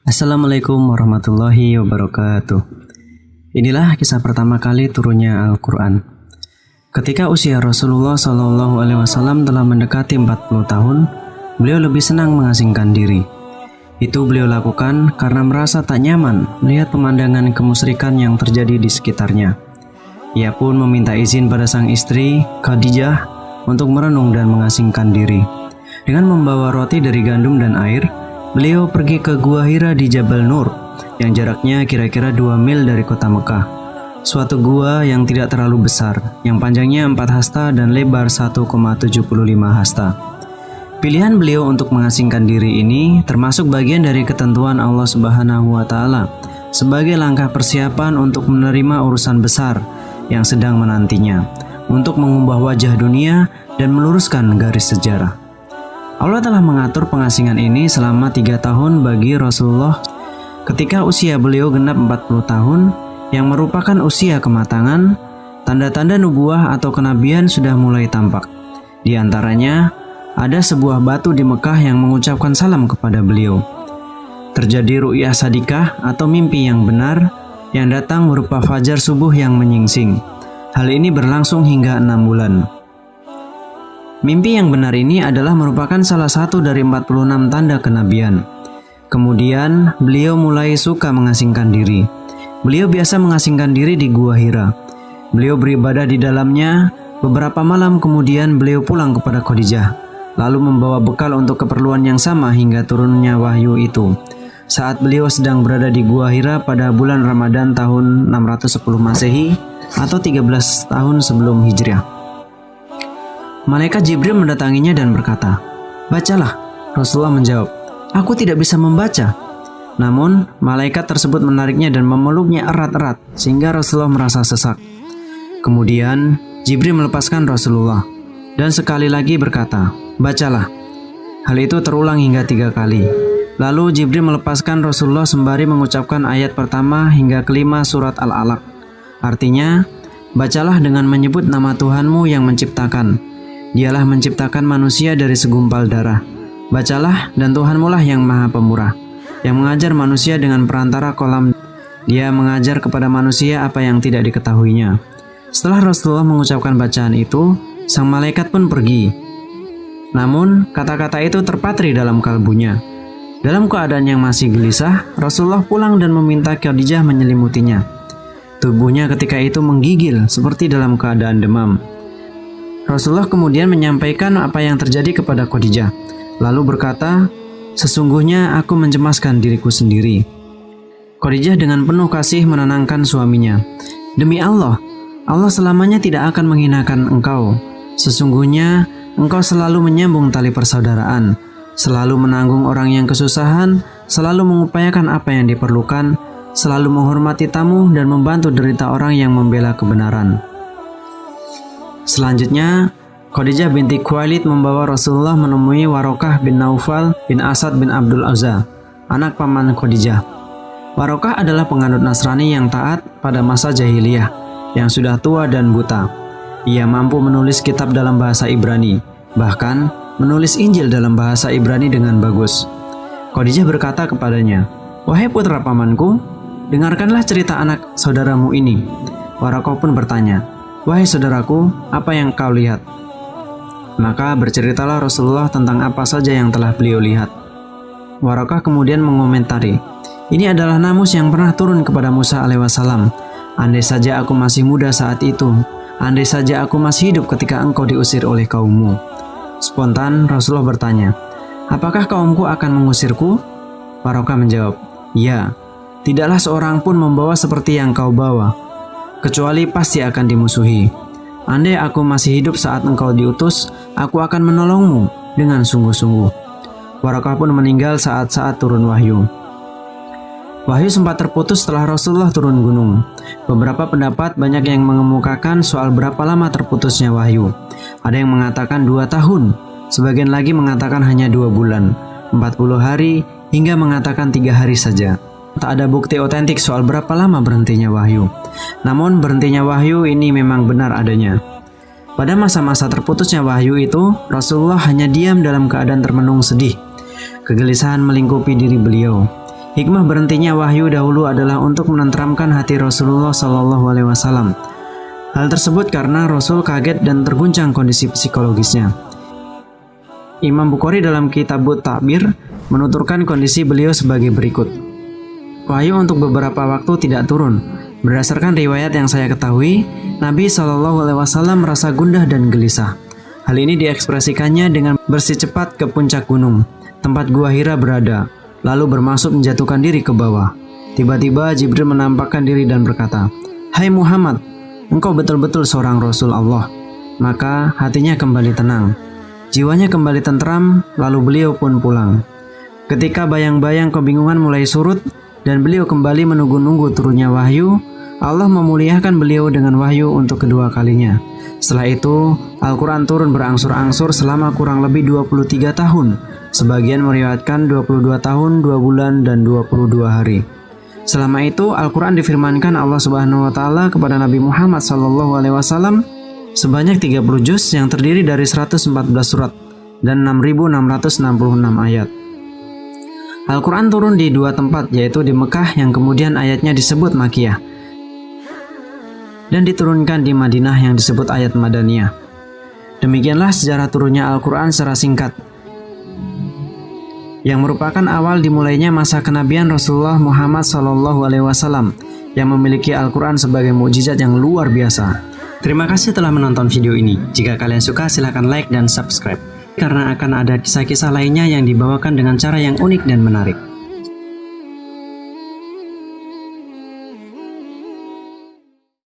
Assalamualaikum warahmatullahi wabarakatuh. Inilah kisah pertama kali turunnya Al-Quran. Ketika usia Rasulullah SAW telah mendekati 40 tahun, beliau lebih senang mengasingkan diri. Itu beliau lakukan karena merasa tak nyaman melihat pemandangan kemusyrikan yang terjadi di sekitarnya. Ia pun meminta izin pada sang istri, Khadijah, untuk merenung dan mengasingkan diri. Dengan membawa roti dari gandum dan air, beliau pergi ke Gua Hira di Jabal Nur, yang jaraknya kira-kira 2 mil dari kota Mekah. Suatu gua yang tidak terlalu besar, yang panjangnya 4 hasta dan lebar 1,75 hasta. Pilihan beliau untuk mengasingkan diri ini termasuk bagian dari ketentuan Allah Subhanahu wa Ta'ala sebagai langkah persiapan untuk menerima urusan besar yang sedang menantinya, untuk mengubah wajah dunia dan meluruskan garis sejarah. Allah telah mengatur pengasingan ini selama 3 tahun bagi Rasulullah ketika usia beliau genap 40 tahun, yang merupakan usia kematangan. Tanda-tanda nubuah atau kenabian sudah mulai tampak. Di antaranya, ada sebuah batu di Mekah yang mengucapkan salam kepada beliau. Terjadi ru'yah sadikah atau mimpi yang benar yang datang berupa fajar subuh yang menyingsing. Hal ini berlangsung hingga 6 bulan. Mimpi yang benar ini adalah merupakan salah satu dari 46 tanda kenabian. Kemudian, beliau mulai suka mengasingkan diri. Beliau biasa mengasingkan diri di Gua Hira. Beliau beribadah di dalamnya. Beberapa malam kemudian beliau pulang kepada Khadijah, lalu membawa bekal untuk keperluan yang sama hingga turunnya wahyu itu. Saat beliau sedang berada di Gua Hira pada bulan Ramadan tahun 610 Masehi atau 13 tahun sebelum Hijriah. Malaikat Jibril mendatanginya dan berkata, "Bacalah." Rasulullah menjawab, "Aku tidak bisa membaca." Namun, malaikat tersebut menariknya dan memeluknya erat-erat sehingga Rasulullah merasa sesak. Kemudian, Jibril melepaskan Rasulullah dan sekali lagi berkata, "Bacalah." Hal itu terulang hingga 3 kali. Lalu Jibril melepaskan Rasulullah sembari mengucapkan ayat pertama hingga kelima surat Al-Alaq. Artinya, bacalah dengan menyebut nama Tuhanmu yang menciptakan. Dialah menciptakan manusia dari segumpal darah. Bacalah, dan Tuhanmu lah yang maha pemurah, yang mengajar manusia dengan perantara kolam. Dia mengajar kepada manusia apa yang tidak diketahuinya. Setelah Rasulullah mengucapkan bacaan itu, sang malaikat pun pergi. Namun, kata-kata itu terpatri dalam kalbunya. Dalam keadaan yang masih gelisah, Rasulullah pulang dan meminta Khadijah menyelimutinya. Tubuhnya ketika itu menggigil seperti dalam keadaan demam. Rasulullah kemudian menyampaikan apa yang terjadi kepada Khadijah, lalu berkata, "Sesungguhnya aku mencemaskan diriku sendiri." Khadijah dengan penuh kasih menenangkan suaminya, "Demi Allah, Allah selamanya tidak akan menghinakan engkau. Sesungguhnya engkau selalu menyambung tali persaudaraan, selalu menanggung orang yang kesusahan, selalu mengupayakan apa yang diperlukan, selalu menghormati tamu dan membantu derita orang yang membela kebenaran." Selanjutnya, Khadijah binti Khuwailid membawa Rasulullah menemui Warokah bin Naufal bin Asad bin Abdul Uzza, anak paman Khadijah. Warokah adalah penganut Nasrani yang taat pada masa jahiliyah, yang sudah tua dan buta. Ia mampu menulis kitab dalam bahasa Ibrani, bahkan menulis Injil dalam bahasa Ibrani dengan bagus. Khadijah berkata kepadanya, "Wahai putra pamanku, dengarkanlah cerita anak saudaramu ini." Warokah pun bertanya, "Wahai saudaraku, apa yang kau lihat?" Maka berceritalah Rasulullah tentang apa saja yang telah beliau lihat. Warokah kemudian mengomentari, "Ini adalah namus yang pernah turun kepada Musa alaihissalam. Andai saja aku masih muda saat itu, andai saja aku masih hidup ketika engkau diusir oleh kaummu." Spontan Rasulullah bertanya, "Apakah kaumku akan mengusirku?" Warokah menjawab, "Ya, tidaklah seorang pun membawa seperti yang kau bawa, kecuali pasti akan dimusuhi. Andai aku masih hidup saat engkau diutus, aku akan menolongmu dengan sungguh-sungguh." Warokah pun meninggal saat-saat turun wahyu. Wahyu sempat terputus setelah Rasulullah turun gunung. Beberapa pendapat banyak yang mengemukakan soal berapa lama terputusnya wahyu. Ada yang mengatakan 2 tahun, sebagian lagi mengatakan hanya 2 bulan, 40 hari, hingga mengatakan 3 hari saja. Tak ada bukti otentik soal berapa lama berhentinya wahyu. Namun berhentinya wahyu ini memang benar adanya. Pada masa-masa terputusnya wahyu itu, Rasulullah hanya diam dalam keadaan termenung sedih. Kegelisahan melingkupi diri beliau. Hikmah berhentinya wahyu dahulu adalah untuk menenteramkan hati Rasulullah SAW. Hal tersebut karena Rasul kaget dan terguncang kondisi psikologisnya. Imam Bukhari dalam Kitabut Ta'bir menuturkan kondisi beliau sebagai berikut. Wahyu untuk beberapa waktu tidak turun. Berdasarkan riwayat yang saya ketahui, Nabi SAW merasa gundah dan gelisah. Hal ini diekspresikannya dengan bersih cepat ke puncak gunung, tempat Gua Hira berada, lalu bermaksud menjatuhkan diri ke bawah. Tiba-tiba Jibril menampakkan diri dan berkata, "Hai Muhammad, engkau betul-betul seorang Rasul Allah." Maka hatinya kembali tenang. Jiwanya kembali tentram, lalu beliau pun pulang. Ketika bayang-bayang kebingungan mulai surut dan beliau kembali menunggu-nunggu turunnya wahyu, Allah memuliakan beliau dengan wahyu untuk kedua kalinya. Setelah itu, Al-Quran turun berangsur-angsur selama kurang lebih 23 tahun. Sebagian meriwayatkan 22 tahun, 2 bulan, dan 22 hari. Selama itu, Al-Quran difirmankan Allah Subhanahu wa Ta'ala kepada Nabi Muhammad SAW sebanyak 30 juz yang terdiri dari 114 surat dan 6.666 ayat. Al-Quran turun di dua tempat, yaitu di Mekah yang kemudian ayatnya disebut Makkiyah, dan diturunkan di Madinah yang disebut ayat Madaniyah. Demikianlah sejarah turunnya Al-Quran secara singkat, yang merupakan awal dimulainya masa kenabian Rasulullah Muhammad SAW yang memiliki Al-Quran sebagai mukjizat yang luar biasa. Terima kasih telah menonton video ini. Jika kalian suka, silahkan like dan subscribe, karena akan ada kisah-kisah lainnya yang dibawakan dengan cara yang unik dan menarik.